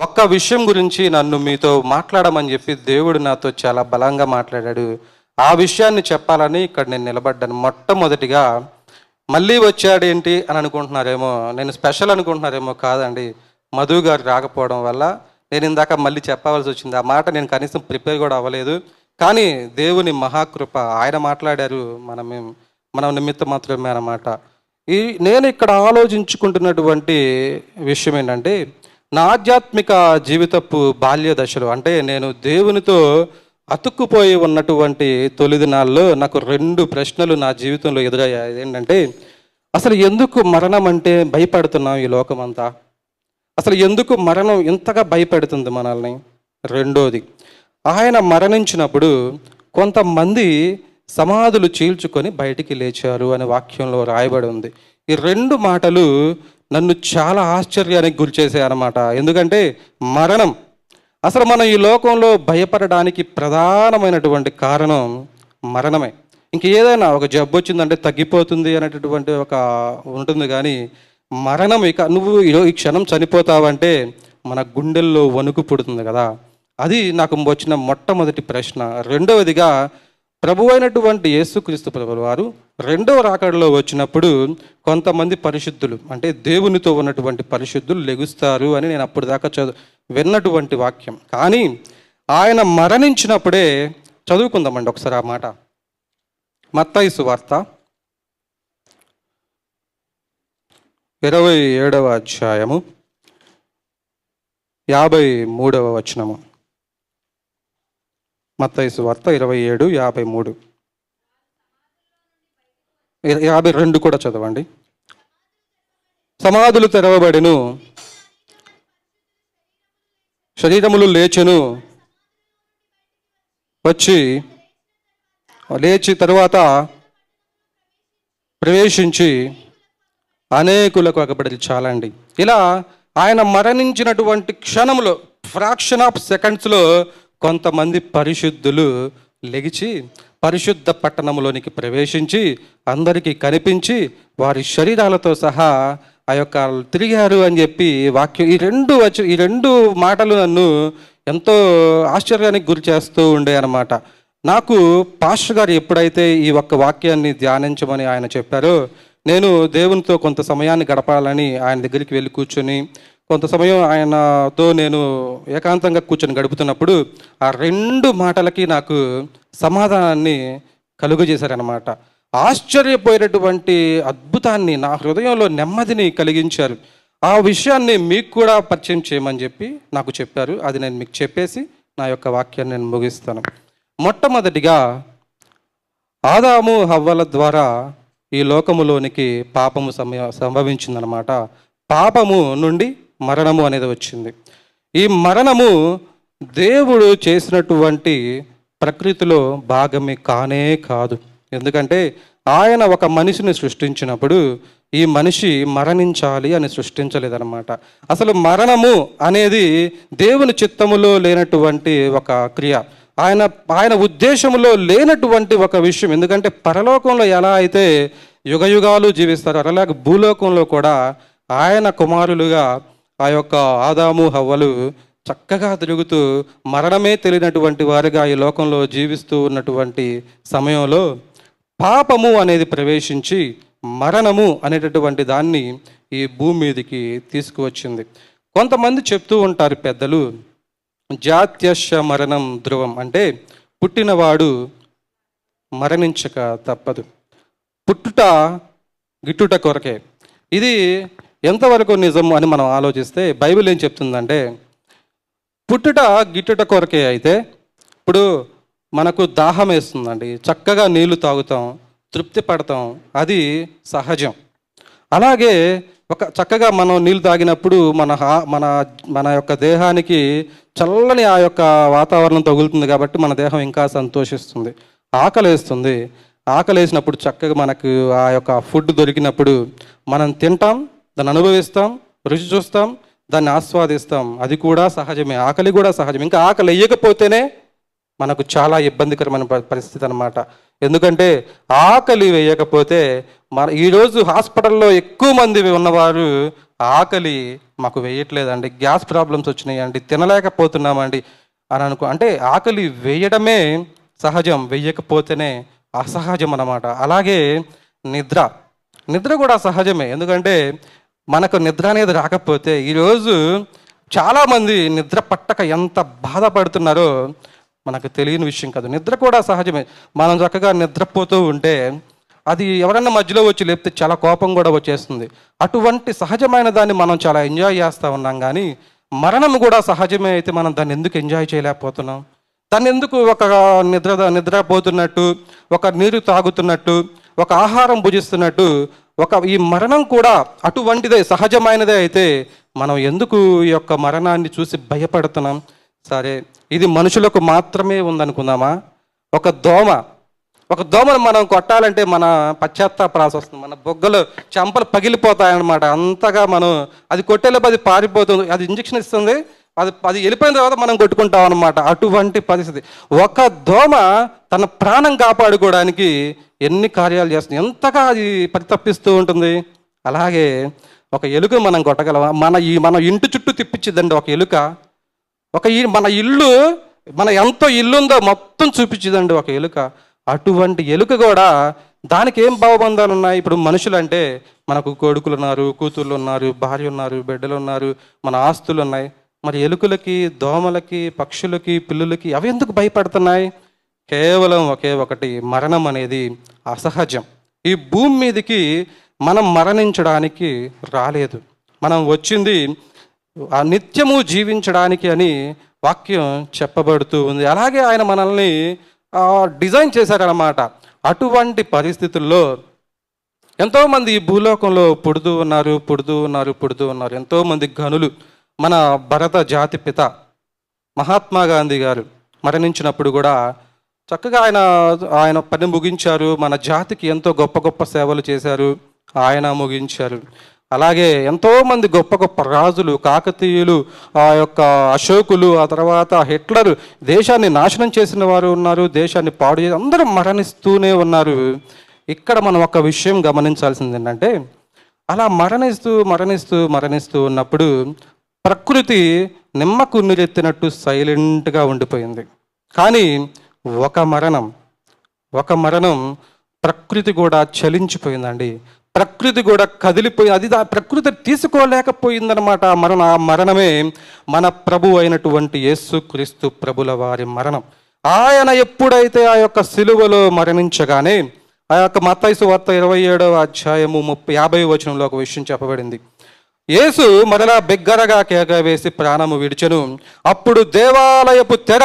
ఒక్క విషయం గురించి నన్ను మీతో మాట్లాడమని చెప్పి దేవుడు నాతో చాలా బలంగా మాట్లాడాడు. ఆ విషయాన్ని చెప్పాలని ఇక్కడ నేను నిలబడ్డాను. మొట్టమొదటిగా మళ్ళీ వచ్చాడేంటి అని అనుకుంటున్నారేమో, నేను స్పెషల్ అనుకుంటున్నారేమో. కాదండి, మధు గారు రాకపోవడం వల్ల నేను ఇందాక మళ్ళీ చెప్పవలసి వచ్చింది. ఆ మాట నేను కనీసం ప్రిపేర్ కూడా అవ్వలేదు. కానీ దేవుని మహాకృప, ఆయన మాట్లాడారు, మన నిమిత్తం మాత్రమే అన్నమాట. నేను ఇక్కడ ఆలోచించుకుంటున్నటువంటి విషయం ఏంటంటే, నా ఆధ్యాత్మిక జీవితపు బాల్య దశలో, అంటే నేను దేవునితో అతుక్కుపోయి ఉన్నటువంటి తొలి దినాల్లో నాకు 2 ప్రశ్నలు నా జీవితంలో ఎదురయ్యాయి. ఏంటంటే, అసలు ఎందుకు మరణం అంటే భయపడుతున్నాం ఈ లోకమంతా? అసలు ఎందుకు మరణం ఇంతగా భయపెడుతుంది మనల్ని? రెండోది, ఆయన మరణించినప్పుడు కొంతమంది సమాధులు చీల్చుకొని బయటికి లేచారు అనే వాక్యంలో రాయబడి ఉంది. ఈ 2 మాటలు నన్ను చాలా ఆశ్చర్యానికి గురిచేసాయి అన్నమాట. ఎందుకంటే మరణం, అసలు మనం ఈ లోకంలో భయపడడానికి ప్రధానమైనటువంటి కారణం మరణమే. ఇంక ఏదైనా ఒక జబ్బు వచ్చిందంటే తగ్గిపోతుంది అనేటటువంటి ఒక ఉంటుంది, కానీ మరణం, ఇక నువ్వు ఈ క్షణం చనిపోతావంటే మన గుండెల్లో వణుకు పుడుతుంది కదా. అది నాకు వచ్చిన మొట్టమొదటి ప్రశ్న. రెండవదిగా, ప్రభు అయినటువంటి యేసుక్రీస్తు ప్రభువు వారు 2వ రాకడలో వచ్చినప్పుడు కొంతమంది పరిశుద్ధులు, అంటే దేవునితో ఉన్నటువంటి పరిశుద్ధులు లెగుస్తారు అని నేను అప్పుడు దాకా విన్నటువంటి వాక్యం. కానీ ఆయన మరణించినప్పుడే, చదువుకుందామండి ఒకసారి ఆ మాట. మత్తయి సువార్త 27వ అధ్యాయము 53వ వచనము. మత్తయి సువార్త 27:53, 52 కూడా చదవండి. సమాధులు తెరవబడెను, శరీరములు లేచి తరువాత ప్రవేశించి అనేకులకు అగబడి. చాలండి. ఇలా ఆయన మరణించినటువంటి క్షణంలో, ఫ్రాక్షన్ ఆఫ్ సెకండ్స్లో కొంతమంది పరిశుద్ధులు లెగిచి పరిశుద్ధ పట్టణంలోనికి ప్రవేశించి అందరికీ కనిపించి వారి శరీరాలతో సహా ఆ యొక్క తిరిగారు అని చెప్పి వాక్యం. ఈ రెండు మాటలు నన్ను ఎంతో ఆశ్చర్యానికి గురి చేస్తూ ఉండే అన్నమాట. నాకు పాస్టర్ గారు ఎప్పుడైతే ఈ ఒక్క వాక్యాన్ని ధ్యానించమని ఆయన చెప్పారో, నేను దేవునితో కొంత సమయాన్ని గడపాలని ఆయన దగ్గరికి వెళ్ళి కూర్చొని కొంత సమయం ఆయనతో నేను ఏకాంతంగా కూర్చొని గడుపుతున్నప్పుడు ఆ 2 మాటలకి నాకు సమాధానాన్ని కలుగజేశారనమాట. ఆశ్చర్యపోయేటటువంటి అద్భుతాన్ని, నా హృదయంలో నెమ్మదిని కలిగించారు. ఆ విషయాన్ని మీకు కూడా పరిచయం చేయమని చెప్పి నాకు చెప్పారు. అది నేను మీకు చెప్పేసి నా యొక్క వాక్యాన్ని నేను ముగిస్తాను. మొట్టమొదటిగా, ఆదాము హవ్వల ద్వారా ఈ లోకములోనికి పాపము సంభవించిందనమాట. పాపము నుండి మరణము అనేది వచ్చింది. ఈ మరణము దేవుడు చేసినటువంటి ప్రకృతిలో భాగమే కానే కాదు. ఎందుకంటే ఆయన ఒక మనిషిని సృష్టించినప్పుడు ఈ మనిషి మరణించాలి అని సృష్టించలేదన్నమాట. అసలు మరణము అనేది దేవుని చిత్తములో లేనటువంటి ఒక క్రియ, ఆయన ఉద్దేశంలో లేనటువంటి ఒక విషయం. ఎందుకంటే పరలోకంలో ఎలా అయితే యుగయుగాలు జీవిస్తారో, అలాగే భూలోకంలో కూడా ఆయన కుమారులుగా ఆ యొక్క ఆదాము హవ్వలు చక్కగా తిరుగుతూ మరణమే తెలియనటువంటి వారిగా ఈ లోకంలో జీవిస్తూ ఉన్నటువంటి సమయంలో పాపము అనేది ప్రవేశించి మరణము అనేటటువంటి దాన్ని ఈ భూమి మీదకి తీసుకువచ్చింది. కొంతమంది చెప్తూ ఉంటారు పెద్దలు, జాత్యశ మరణం ధ్రువం, అంటే పుట్టినవాడు మరణించక తప్పదు, పుట్టుట గిట్టుట కొరకే. ఇది ఎంతవరకు నిజం అని మనం ఆలోచిస్తే, బైబిల్ ఏం చెప్తుందంటే, పుట్టుట గిట్టుట కొరకే అయితే, ఇప్పుడు మనకు దాహం వేస్తుందండి, చక్కగా నీళ్లు తాగుతాం, తృప్తి పడతాం, అది సహజం. అలాగే చక్కగా మనం నీళ్ళు తాగినప్పుడు మన యొక్క దేహానికి చల్లని ఆ యొక్క వాతావరణం తగులుతుంది కాబట్టి మన దేహం ఇంకా సంతోషిస్తుంది. ఆకలేస్తుంది, ఆకలేసినప్పుడు చక్కగా మనకు ఆ యొక్క ఫుడ్ దొరికినప్పుడు మనం తింటాం, దాన్ని అనుభవిస్తాం, రుచి చూస్తాం, దాన్ని ఆస్వాదిస్తాం. అది కూడా సహజమే, ఆకలి కూడా సహజం. ఇంకా ఆకలి వేయకపోతేనే మనకు చాలా ఇబ్బందికరమైన పరిస్థితి అన్నమాట. ఎందుకంటే ఆకలి వేయకపోతే ఈరోజు హాస్పిటల్లో ఎక్కువ మంది ఉన్నవారు ఆకలి మాకు వేయట్లేదండి, గ్యాస్ ప్రాబ్లమ్స్ వచ్చినాయండి, తినలేకపోతున్నామండి అని అంటే ఆకలి వేయడమే సహజం, వేయకపోతేనే అసహజం అన్నమాట. అలాగే నిద్ర నిద్ర కూడా సహజమే. ఎందుకంటే మనకు నిద్ర అనేది రాకపోతే ఈరోజు చాలామంది నిద్ర పట్టక ఎంత బాధపడుతున్నారో మనకు తెలియని విషయం కాదు. నిద్ర కూడా సహజమే. మనం చక్కగా నిద్రపోతూ ఉంటే అది ఎవరన్నా మధ్యలో వచ్చి లేపితే చాలా కోపం కూడా వచ్చేస్తుంది. అటువంటి సహజమైన దాన్ని మనం చాలా ఎంజాయ్ చేస్తూ ఉన్నాం. కానీ మరణం కూడా సహజమే అయితే మనం దాన్ని ఎందుకు ఎంజాయ్ చేయలేకపోతున్నాం? దాన్ని ఎందుకు ఒక నిద్రపోతున్నట్టు, ఒక నీరు తాగుతున్నట్టు, ఒక ఆహారం భుజిస్తున్నట్టు ఈ మరణం కూడా అటువంటిదే, సహజమైనదే అయితే మనం ఎందుకు ఈ యొక్క మరణాన్ని చూసి భయపడుతున్నాం? సరే, ఇది మనుషులకు మాత్రమే ఉందనుకుందామా? ఒక దోమను మనం కొట్టాలంటే మన పశ్చాత్తాపరాల్సి వస్తుంది, మన బొగ్గలు చెంపలు పగిలిపోతాయన్నమాట. అంతగా మనం అది కొట్టేలోపు అది పారిపోతుంది, అది ఇంజక్షన్ ఇస్తుంది, అది వెళ్ళిపోయిన తర్వాత మనం కొట్టుకుంటాం అన్నమాట. అటువంటి పరిస్థితి. ఒక దోమ తన ప్రాణం కాపాడుకోవడానికి ఎన్ని కార్యాలు చేస్తుంది, ఎంతగా అది పరితపిస్తూ ఉంటుంది. అలాగే ఒక ఎలుక మనం కొట్టగలమా? మన ఇంటి చుట్టూ తిప్పించిద్దండి ఒక ఎలుక. మన ఎంతో ఇల్లుందో మొత్తం చూపించిదండి ఒక ఎలుక. అటువంటి ఎలుక కూడా దానికి ఏం భావబంధాలు ఉన్నాయి? ఇప్పుడు మనుషులు అంటే మనకు కొడుకులు ఉన్నారు, కూతుర్లు ఉన్నారు, భార్య ఉన్నారు, బిడ్డలు ఉన్నారు, మన ఆస్తులు ఉన్నాయి. మరి ఎలుకలకి, దోమలకి, పక్షులకి, పిల్లులకి అవి ఎందుకు భయపడుతున్నాయి? కేవలం ఒకే ఒకటి, మరణం అనేది అసహజం. ఈ భూమి మీదకి మనం మరణించడానికి రాలేదు, మనం వచ్చింది నిత్యము జీవించడానికి అని వాక్యం చెప్పబడుతూ ఉంది. అలాగే ఆయన మనల్ని డిజైన్ చేశారన్నమాట. అటువంటి పరిస్థితుల్లో ఎంతోమంది ఈ భూలోకంలో పుడుతూ ఉన్నారు. ఎంతోమంది ఘనులు. మన భరత జాతి పిత మహాత్మా గాంధీ గారు మరణించినప్పుడు కూడా చక్కగా ఆయన పని ముగించారు. మన జాతికి ఎంతో గొప్ప గొప్ప సేవలు చేశారు, ఆయన ముగించారు. అలాగే ఎంతోమంది గొప్ప గొప్ప రాజులు, కాకతీయులు, ఆ యొక్క అశోకులు, ఆ తర్వాత హిట్లర్, దేశాన్ని నాశనం చేసిన వారు ఉన్నారు, దేశాన్ని పాడు చేసి అందరూ మరణిస్తూనే ఉన్నారు. ఇక్కడ మనం ఒక విషయం గమనించాల్సింది ఏంటంటే, అలా మరణిస్తూ ఉన్నప్పుడు ప్రకృతి నిమ్మకు నీరెత్తినట్టు సైలెంట్గా ఉండిపోయింది. కానీ ఒక మరణం ప్రకృతి కూడా చలించిపోయిందండి. ప్రకృతి కూడా కదిలిపోయింది. అది ప్రకృతి తీసుకోలేకపోయిందనమాట. ఆ మరణమే మన ప్రభు అయినటువంటి యేసుక్రీస్తు ప్రభుల వారి మరణం. ఆయన ఎప్పుడైతే ఆ యొక్క సిలువలో మరణించగానే, ఆ యొక్క మత్తయి సువార్త 27వ అధ్యాయము 50వ వచనంలో ఒక విషయం చెప్పబడింది. యేసు మరలా బిగ్గరగా కేక వేసి ప్రాణము విడిచెను. అప్పుడు దేవాలయపు తెర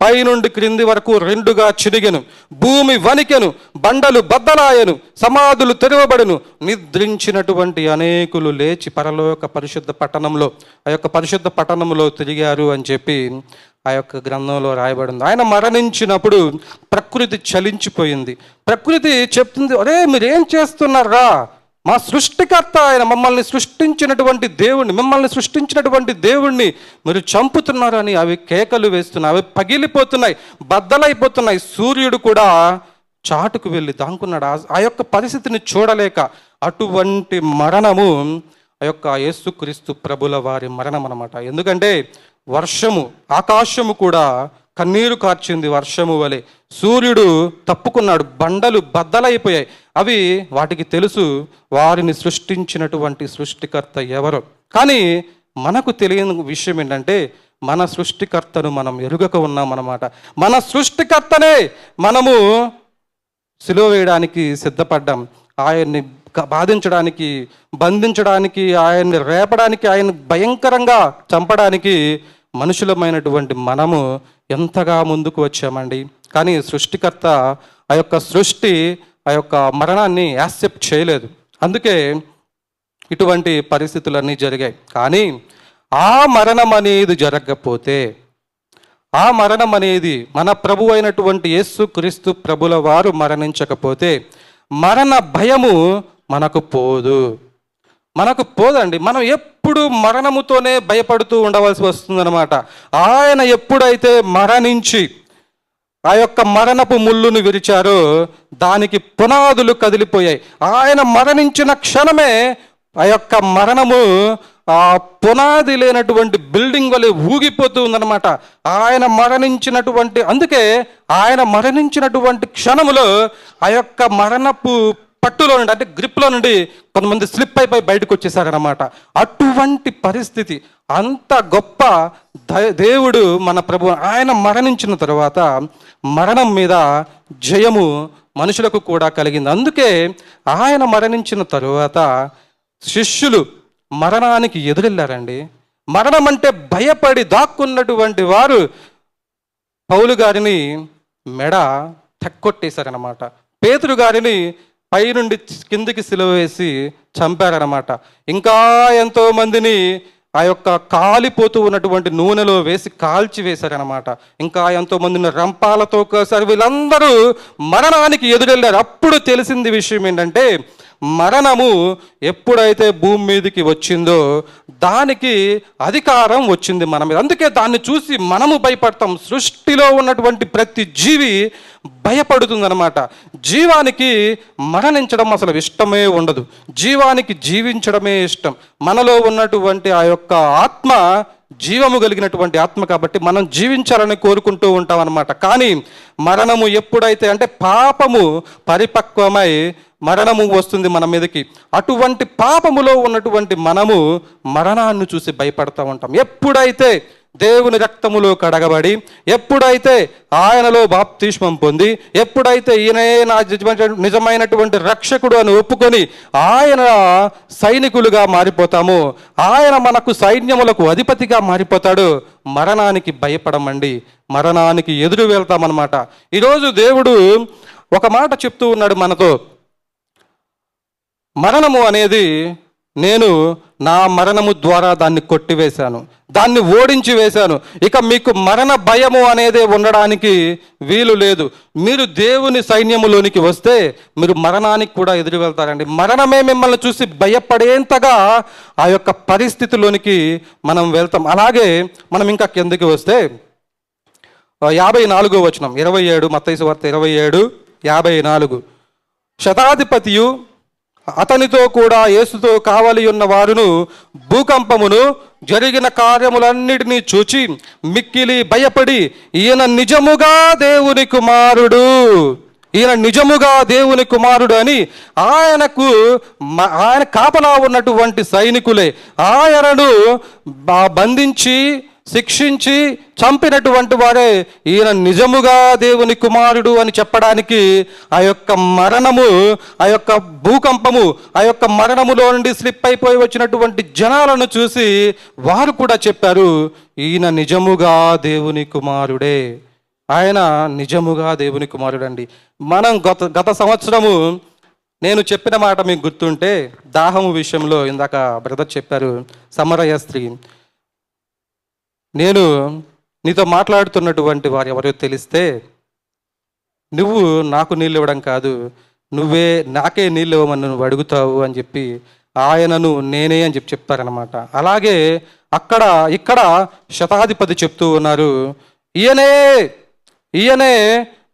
పైనుండి క్రింది వరకు రెండుగా చిరిగెను, భూమి వణికెను, బండలు బద్దలాయను, సమాధులు తెరవబడును. నిద్రించినటువంటి అనేకులు లేచి పరలోక పరిశుద్ధ పట్టణంలో తిరిగారు అని చెప్పి ఆ యొక్క గ్రంథంలో రాయబడింది. ఆయన మరణించినప్పుడు ప్రకృతి చలించిపోయింది. ప్రకృతి చెప్తుంది, అరే మీరేం చేస్తున్నారా? మా సృష్టికర్త ఆయన మిమ్మల్ని సృష్టించినటువంటి దేవుణ్ణి మీరు చంపుతున్నారు అని అవి కేకలు వేస్తున్నాయి, అవి పగిలిపోతున్నాయి, బద్దలైపోతున్నాయి. సూర్యుడు కూడా చాటుకు వెళ్ళి దాంకున్నాడు ఆ యొక్క పరిస్థితిని చూడలేక. అటువంటి మరణము ఆ యొక్క యేసుక్రీస్తు ప్రభుల వారి మరణం అన్నమాట. ఎందుకంటే ఆకాశము కూడా కన్నీరు కార్చింది వర్షము వలె. సూర్యుడు తప్పుకున్నాడు, బండలు బద్దలైపోయాయి. అవి వాటికి తెలుసు వారిని సృష్టించినటువంటి సృష్టికర్త ఎవరో. కానీ మనకు తెలియని విషయం ఏంటంటే, మన సృష్టికర్తను మనం ఎరుగక ఉన్నామన్నమాట. మన సృష్టికర్తనే మనము సిలువ వేయడానికి సిద్ధపడ్డాం. ఆయన్ని బాధించడానికి, బంధించడానికి, ఆయన్ని రేపడానికి, ఆయన్ని భయంకరంగా చంపడానికి మనుషులమైనటువంటి మనము ఎంతగా ముందుకు వచ్చామండి. కానీ సృష్టికర్త ఆ యొక్క మరణాన్ని యాక్సెప్ట్ చేయలేదు. అందుకే ఇటువంటి పరిస్థితులన్నీ జరిగాయి. కానీ ఆ మరణం అనేది జరగకపోతే, ఆ మరణం అనేది మన ప్రభు అయినటువంటి యేసుక్రీస్తు ప్రభుల వారు మరణించకపోతే మరణ భయము మనకు పోదండి. మనం ఎప్పుడు మరణముతోనే భయపడుతూ ఉండవలసి వస్తుందన్నమాట. ఆయన ఎప్పుడైతే మరణించి ఆ యొక్క మరణపు ముళ్ళును విరిచారో దానికి పునాదులు కదిలిపోయాయి. ఆయన మరణించిన క్షణమే ఆ యొక్క మరణము ఆ పునాది లేనటువంటి బిల్డింగ్ వలె ఊగిపోతూ ఉందన్నమాట. అందుకే ఆయన మరణించినటువంటి క్షణములో ఆ యొక్క మరణపు పట్టులో నుండి, అంటే గ్రిప్లో నుండి కొంతమంది స్లిప్ అయిపోయి బయటకు వచ్చేసారనమాట. అటువంటి పరిస్థితి, అంత గొప్ప దేవుడు మన ప్రభు. ఆయన మరణించిన తర్వాత మరణం మీద జయము మనుషులకు కూడా కలిగింది. అందుకే ఆయన మరణించిన తరువాత శిష్యులు మరణానికి ఎదురెళ్ళారండి. మరణం అంటే భయపడి దాక్కున్నటువంటి వారు పౌలు గారిని మెడ తెక్కొట్టేశారనమాట. పేతురు గారిని పైనుండి కిందికి సిలువ వేసి చంపారనమాట. ఇంకా ఎంతో మందిని ఆ యొక్క కాలిపోతూ ఉన్నటువంటి నూనెలో వేసి కాల్చి వేశారనమాట. ఇంకా ఎంతో మందిని రంపాలతో కోసారు. వీళ్ళందరూ మరణానికి ఎదురెళ్ళారు. అప్పుడు తెలిసింది విషయం ఏంటంటే, మరణము ఎప్పుడైతే భూమి మీదకి వచ్చిందో దానికి అధికారం వచ్చింది మన మీద. అందుకే దాన్ని చూసి మనము భయపడతాం. సృష్టిలో ఉన్నటువంటి ప్రతి జీవి భయపడుతుందన్నమాట. జీవానికి మరణించడం అసలు ఇష్టమే ఉండదు. జీవానికి జీవించడమే ఇష్టం. మనలో ఉన్నటువంటి ఆ యొక్క ఆత్మ జీవము కలిగినటువంటి ఆత్మ కాబట్టి మనం జీవించాలని కోరుకుంటూ ఉంటాం అన్నమాట. కానీ మరణము ఎప్పుడైతే, అంటే పాపము పరిపక్వమై మరణము వస్తుంది మన మీదకి. అటువంటి పాపములో ఉన్నటువంటి మనము మరణాన్ని చూసి భయపడతా ఉంటాం. ఎప్పుడైతే దేవుని రక్తములో కడగబడి, ఎప్పుడైతే ఆయనలో బాప్తిస్మం పొంది, ఎప్పుడైతే ఈయనే నా నిజమైనటువంటి రక్షకుడు అని ఒప్పుకొని ఆయన సైనికులుగా మారిపోతామో, ఆయన మనకు సైన్యములకు అధిపతిగా మారిపోతాడు, మరణానికి భయపడమండి, మరణానికి ఎదురు వెళ్తామన్నమాట. ఈరోజు దేవుడు ఒక మాట చెప్తూ ఉన్నాడు మనతో. మరణము అనేది నేను నా మరణము ద్వారా దాన్ని కొట్టివేశాను, దాన్ని ఓడించి వేశాను. ఇక మీకు మరణ భయము అనేది ఉండడానికి వీలు లేదు. మీరు దేవుని సైన్యములోనికి వస్తే మీరు మరణానికి కూడా ఎదురు వెళ్తారండి. మరణమే మిమ్మల్ని చూసి భయపడేంతగా ఆ యొక్క పరిస్థితిలోనికి మనం వెళ్తాం. అలాగే మనం ఇంకా కిందకి వస్తే 54వ వచనం, 27, మత్తయి సువార్త 27:54. శతాధిపతియు అతనితో కూడా యేసుతో కావలి ఉన్న వారును భూకంపమును జరిగిన కార్యములన్నిటినీ చూచి మిక్కిలి భయపడి, ఈయన నిజముగా దేవుని కుమారుడు, ఈయన నిజముగా దేవుని కుమారుడు అని ఆయన కాపలా ఉన్నటువంటి సైనికులే ఆయనను బంధించి శిక్షించి చంపినటువంటి వారే ఈయన నిజముగా దేవుని కుమారుడు అని చెప్పడానికి ఆ యొక్క మరణము, ఆ యొక్క భూకంపము, ఆ యొక్క మరణములో నుండి స్లిప్ అయిపోయి వచ్చినటువంటి జనాలను చూసి వారు కూడా చెప్పారు, ఈయన నిజముగా దేవుని కుమారుడే, ఆయన నిజముగా దేవుని కుమారుడండి. మనం గత సంవత్సరము నేను చెప్పిన మాట మీకు గుర్తుంటే, దాహము విషయంలో ఇందాక బ్రదర్ చెప్పారు, సమరయ స్త్రీ. నేను నీతో మాట్లాడుతున్నటువంటి వారు ఎవరో తెలిస్తే నువ్వు నాకు నీళ్ళు ఇవ్వడం కాదు, నువ్వే నాకే నీళ్ళు ఇవ్వమని నువ్వు అడుగుతావు అని చెప్పి ఆయనను నేనే అని చెప్పారనమాట. అలాగే ఇక్కడ శతాధిపతి చెప్తూ ఉన్నారు, ఈయనే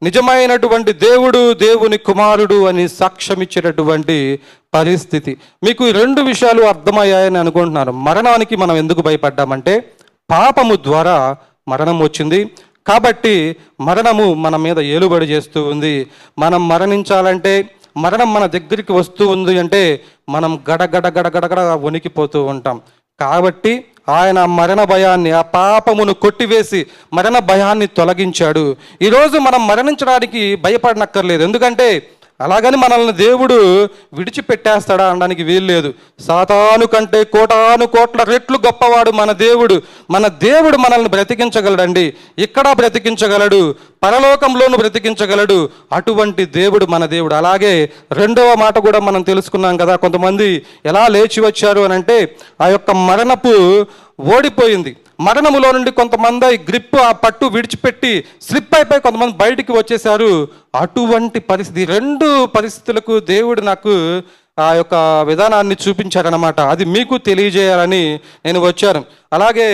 నిజమైనటువంటి దేవుడు, దేవుని కుమారుడు అని సాక్ష్యం ఇచ్చేటటువంటి పరిస్థితి. మీకు ఈ 2 విషయాలు అర్థమయ్యాయని అనుకుంటున్నాను. మరణానికి మనం ఎందుకు భయపడ్డామంటే, పాపము ద్వారా మరణం వచ్చింది కాబట్టి మరణము మన మీద ఏలుబడి చేస్తూ ఉంది. మనం మరణించాలంటే, మరణం మన దగ్గరికి వస్తూ ఉంది అంటే మనం గడగడ వణికిపోతూ ఉంటాం. కాబట్టి ఆయన మరణ భయాన్ని, ఆ పాపమును కొట్టివేసి మరణ భయాన్ని తొలగించాడు. ఈరోజు మనం మరణించడానికి భయపడనక్కర్లేదు. ఎందుకంటే అలాగని మనల్ని దేవుడు విడిచిపెట్టేస్తాడా అనడానికి వీలు లేదు. సాతాను కంటే కోట్ల రెట్లు గొప్పవాడు మన దేవుడు. మన దేవుడు మనల్ని బ్రతికించగలడండి. ఇక్కడ బ్రతికించగలడు, పరలోకంలోనూ బ్రతికించగలడు. అటువంటి దేవుడు మన దేవుడు. అలాగే 2వ మాట కూడా మనం తెలుసుకున్నాం కదా, కొంతమంది ఎలా లేచి వచ్చారు అని అంటే, ఆ యొక్క మరణపు ఓడిపోయింది. మరణములో నుండి కొంతమంది గ్రిప్, ఆ పట్టు విడిచిపెట్టి స్లిప్ అయిపోయి కొంతమంది బయటికి వచ్చేసారు. అటువంటి పరిస్థితి, 2 పరిస్థితులకు దేవుడు నాకు ఆ యొక్క విధానాన్ని చూపించారనమాట. అది మీకు తెలియజేయాలని నేను వచ్చాను. అలాగే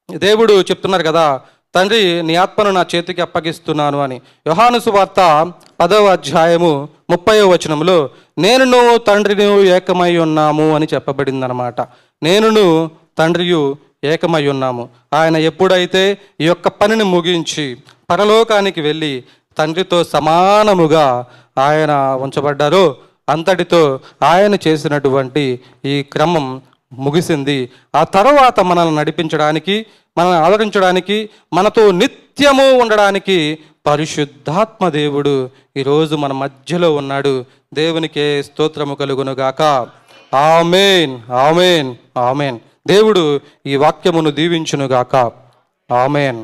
దేవుడు చెప్తున్నారు కదా, తండ్రి నీ ఆత్మను నా చేతికి అప్పగిస్తున్నాను అని. యోహాను సువార్త 10వ అధ్యాయము 30వ వచనంలో నేనును తండ్రిని ఏకమై ఉన్నాము అని చెప్పబడిందనమాట. నేనును తండ్రియు ఏకమై ఉన్నాము. ఆయన ఎప్పుడైతే ఈ యొక్క పనిని ముగించి పరలోకానికి వెళ్ళి తండ్రితో సమానముగా ఆయన ఉంచబడ్డారో అంతటితో ఆయన చేసినటువంటి ఈ క్రమం ముగిసింది. ఆ తర్వాత మనల్ని నడిపించడానికి, మనల్ని ఆదరించడానికి, మనతో నిత్యము ఉండడానికి పరిశుద్ధాత్మ దేవుడు ఈరోజు మన మధ్యలో ఉన్నాడు. దేవునికే స్తోత్రము కలుగునుగాక. ఆమేన్, ఆమేన్, ఆమేన్. దేవుడు ఈ వాక్యమును దీవించునుగాక. ఆమేన్.